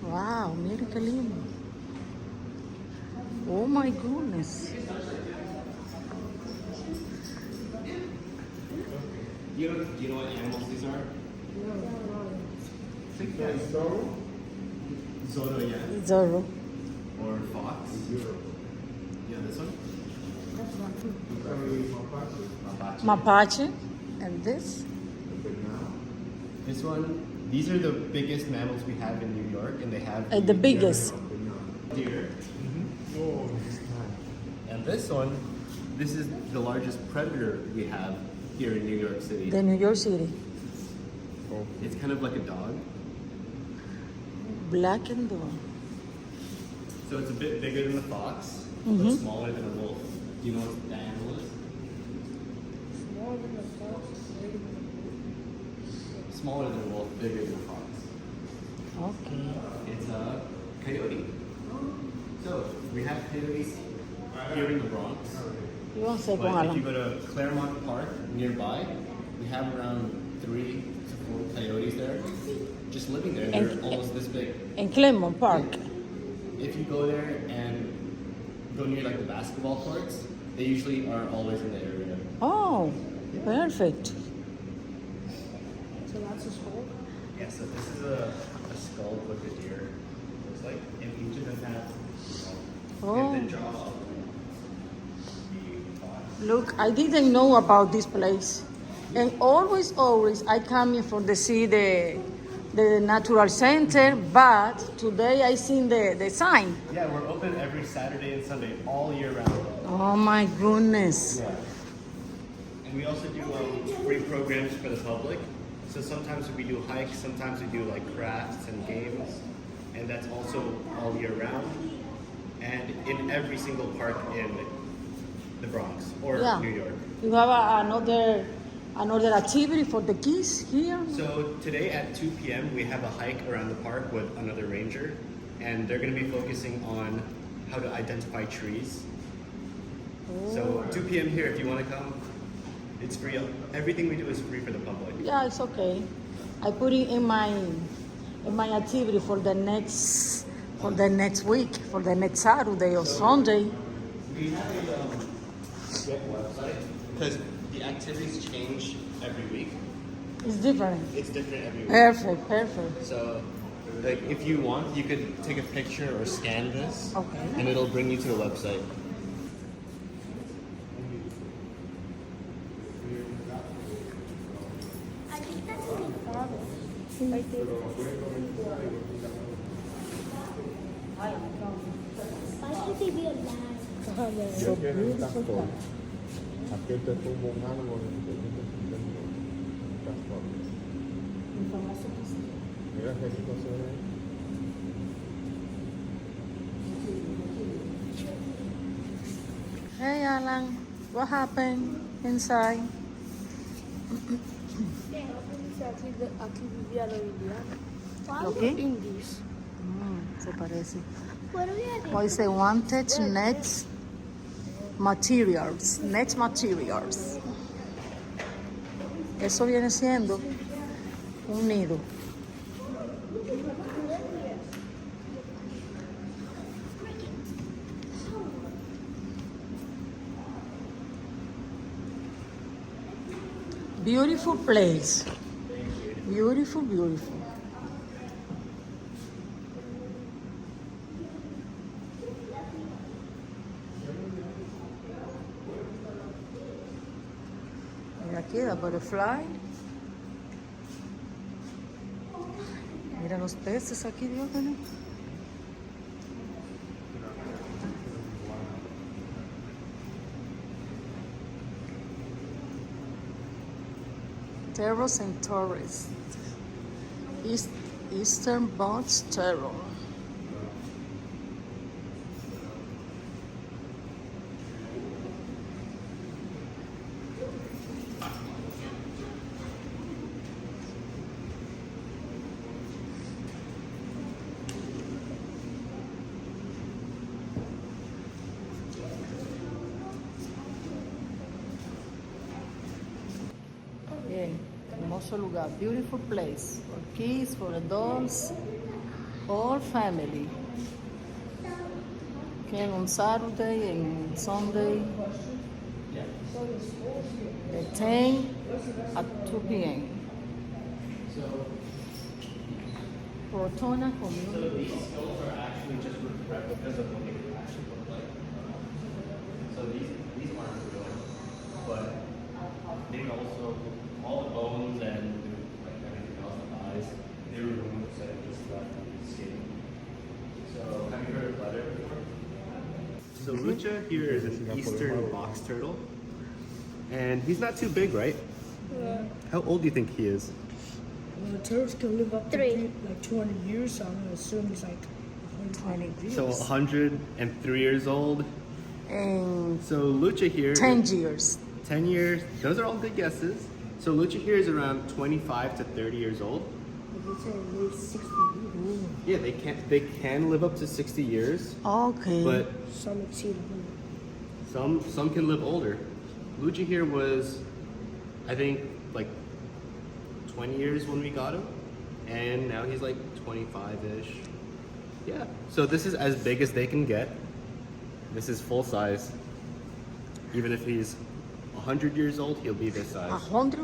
Wow, mira qué lindo. Oh my goodness. Do you know what animals these are? Zorro, yeah. Zorro. Or fox. Yeah, this one? Mapache. And this? This one, these are the biggest mammals we have in New York, and they have The biggest. deer. And this one, this is the largest predator we have here in New York City. The New York City. It's kind of like a dog. Black and dog. So it's a bit bigger than the fox, but Mhm. smaller than a wolf. Do you know what that animal is? Smaller than a wolf, bigger than a fox. Okay. It's a coyote. So we have coyotes here in the Bronx. You want to say con But if you Alan? go to Claremont Park nearby, we have around 3 to 4 coyotes there, just living there. They're And- almost this big. In Claremont Park. If you go there and go near like the basketball courts, they usually are always in the area. Oh, perfect. Yeah, so this is a skull with a deer. Looks like, and each of them have Oh. the jaw. Look, I didn't know about this place. And always I come here for to see the natural center, but today I seen the sign. Yeah, we're open every Saturday and Sunday all year round. Oh my goodness. Yeah. And we also do free programs for the public. So sometimes we do hikes, sometimes we do like crafts and games, and that's also all year round. And in every single park in the Bronx or Yeah. New York. You have another activity for the kids here? So today at 2 p.m. we have a hike around the park with another ranger, and they're going to be focusing on how to identify trees. So 2 p.m. here, if you want to come, it's free. Everything we do is free for the public. Yeah, it's okay. I put it in my activity for the next week, for the next Saturday or Sunday. We have a website because the activities change every week. It's different. It's different every week. Perfect. So, like, if you want, you could take a picture or scan this, Okay. and it'll bring you to the website. I think that's my father. Right there. Why should they be a man? So beautiful. Aquí te tuvo un árbol y te dice mira qué rico se ve. Hey Alan, what happened inside? Aquí vivía los indianos. ¿Lo qué? Indies. Se parece. What do we have? What is the wanted net materials? Net materials. Eso viene siendo un nido. Beautiful place. Beautiful. Mira aquí, la butterfly. Mira los peces aquí, Dios mío. Terrors and tourists. Eastern Boats Terror. Bien, hermoso lugar. Beautiful place for kids, for adults, all family. Came on Saturday and Sunday. The 10 at 2 p.m. Crotona So community. these skulls are actually just replicas of what they could actually look like. So these aren't real, but they also, all the bones and like everything else, the eyes, they were removed instead of just left on the skin. So have you heard of leather before? So Lucha here is an eastern box turtle. And he's not too big, right? Yeah. How old do you think he is? Well, turtles can live up to 3. like 200 years, so I'm gonna assume he's like 20 years. So 103 years old. And So Lucha here, 10 years. 10 years. Those are all good guesses. So Lucha here is around 25 to 30 years old. They say at least 60 years. Yeah, they can live up to 60 years, Okay. but Some exceed 100. some can live older. Lucha here was, I think, like 20 years when we got him, and now he's like 25-ish. Yeah. So this is as big as they can get. This is full size. Even if he's 100 years old, he'll be this size. 100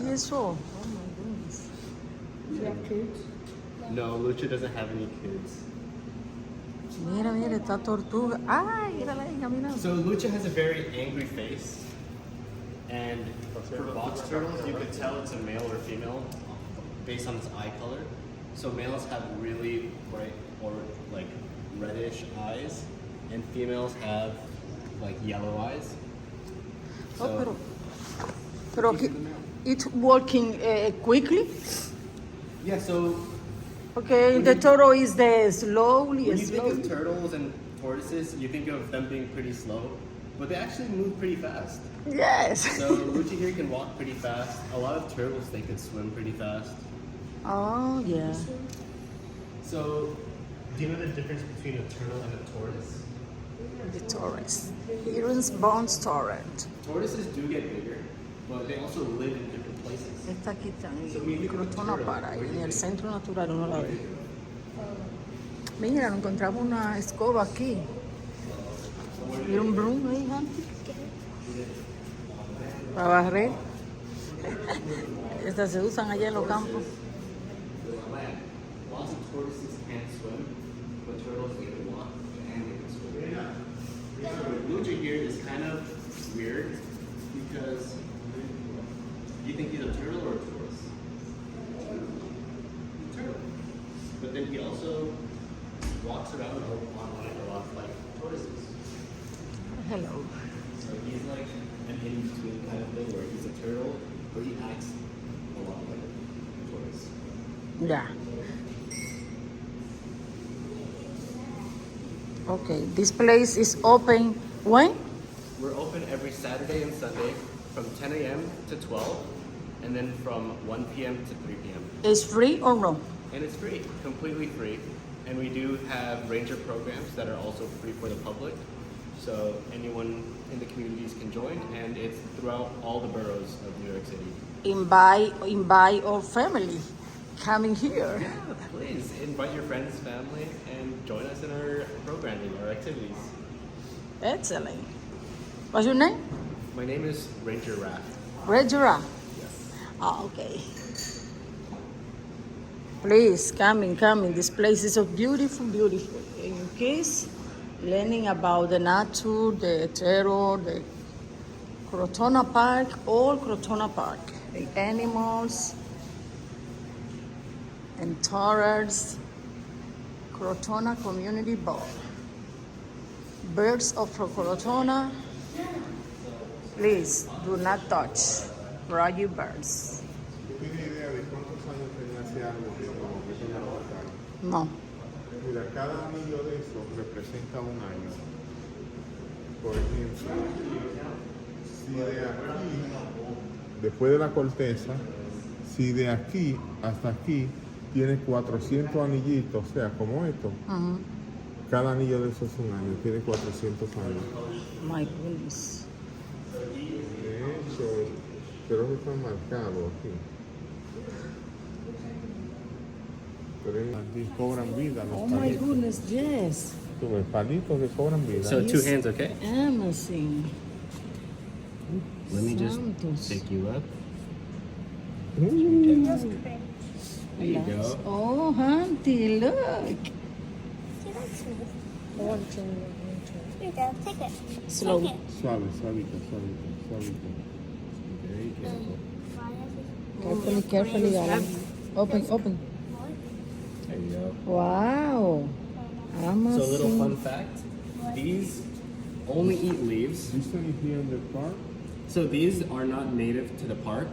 years old. Oh my goodness. Do you have kids? No, Lucha doesn't have any kids. Mira, mira, esta tortuga. Ay, mírala ahí caminando. So Lucha has a very angry face, and for box turtles, you could tell it's a male or female based on its eye color. So males have really bright or like reddish eyes, and females have like yellow eyes. Oh, pero it's working quickly. Yeah, so Okay, the turtle is the slowly, when you think slowly. of turtles and tortoises, you think of them being pretty slow, but they actually move pretty fast. Yes. So Lucha here can walk pretty fast. A lot of turtles, they could swim pretty fast. Oh, yeah. So, do you know the difference between a turtle and a tortoise? The torrent. Heron's Bones Torrent. Tortoises do get bigger, but they also live in different places. Esta aquí está So, when you en think of a Crotona turtle, para where do ahí, you en el think? centro natural uno la ve. Mira, nos encontramos una escoba aquí. Y un broom ahí, Hanti. Para barrer. Estas se usan allá en los campos. Lots of tortoises can't swim, but turtles they can walk and they can swim. So Lucha here is kind of weird because you think he's a turtle or a tortoise? He's a turtle. But then he also walks around on like a lot like tortoises. Hello. So he's like an in-between kind of thing where he's a turtle, but he acts a lot like a tortoise. Yeah. Okay, this place is open when? We're open every Saturday and Sunday from 10 a.m. to 12, and then from 1 p.m. to 3 p.m. It's free or no? And it's free, completely free. And we do have ranger programs that are also free for the public. So anyone in the communities can join, and it's throughout all the boroughs of New York City. Invite our family coming here. Yeah, please invite your friends, family, and join us in our programming, our activities. Excellent. What's your name? My name is Ranger Raff. Red Giraffe. Yes. Ah, okay. Please, come in. This place is so beautiful. In case learning about the nature, the terror, the Crotona Park, all Crotona Park, the animals and tourists, Crotona Community Ball. Birds of Crotona, please do not touch raggy birds. ¿Tiene idea de cuántos años tenía ese árbol como pequeño local? No. Mira, cada anillo de esos representa un año. Por ejemplo, si de aquí, después de la corteza, si de aquí hasta aquí tiene 400 anillitos, o sea, como esto, Uh-huh. cada anillo de esos es un año, tiene 400 años. My goodness. De hecho, creo que está marcado aquí. Aquí cobran vida los Oh my palitos. goodness, yes. Tú ves, palitos que cobran vida. So two hands, okay? Amazing. Let me just Santos. pick you up. Just cringe. There you go. Oh, Auntie, look. She likes me. I want to. Here you go. Take it. Slow. Take it. Suave, suavito, suavito, suavito. Very careful. Carefully, carefully, Alan. Open, open. There you go. Wow. So a little Amazing. fun fact. These only eat leaves. This one is here in the park. So these are not native to the park.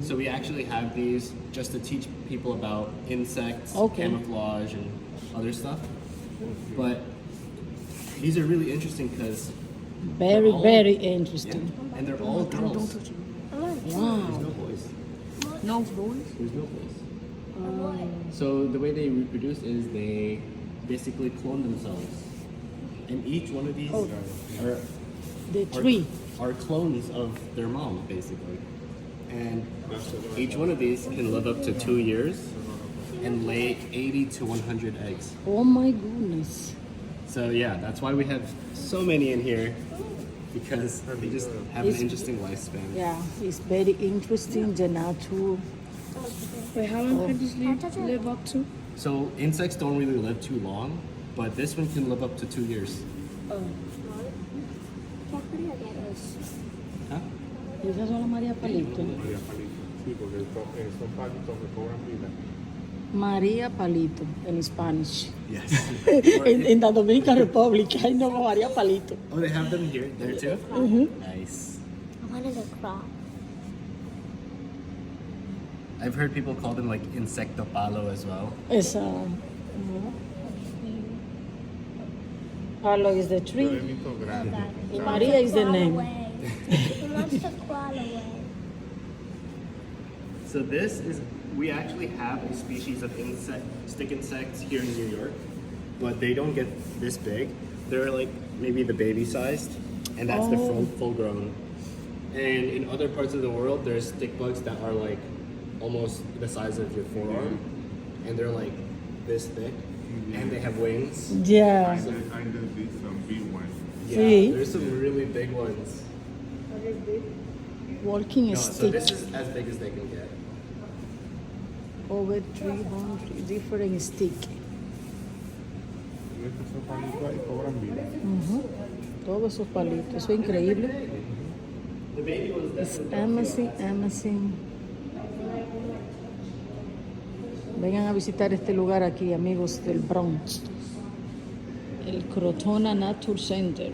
So we actually have these just to teach people about insects, Okay. camouflage, and other stuff. But these are really interesting because Very, all- very yeah, interesting. and they're all girls. Wow. There's no boys. No boys. There's no boys. So the way they reproduce is they basically clone themselves, and each one of these are The tree. are clones of their mom, basically. And each one of these can live up to 2 years and lay 80 to 100 eggs. Oh my goodness. So yeah, that's why we have so many in here, because they just have an interesting lifespan. Yeah, it's very interesting, the nature. Wait, how long can these live up to? So insects don't really live too long, but this one can live up to 2 years. Huh? ¿Y esas son las María Palito? María Palito. Sí, porque son palitos que cobran vida. María Palito, en Spanish. Yes. In the Dominican Republic, I know María Palito. Oh, they have them here, there too? Nice. I wanted a crop. I've heard people call them like insecto palo as well. Esa. Palo is the tree. Problemito grande. Y María is the name. He wants to crawl away. So this is, we actually have a species of stick insects here in New York, but they don't get this big. They're like maybe the baby sized, and that's the full grown. And in other parts of the world, there's stick bugs that are like almost the size of your forearm, and they're like this thick, and they have wings. Yeah. I did see some big ones. Yeah, See? there's some really big ones. Walking No, so stick. this is as big as they can get. Over 300 different stick. Y estos son palitos ahí cobran vida. Todos esos palitos. Eso es increíble. The baby ones It's amazing, amazing. Vengan a visitar este lugar aquí, amigos del Bronx. El Crotona Nature Center.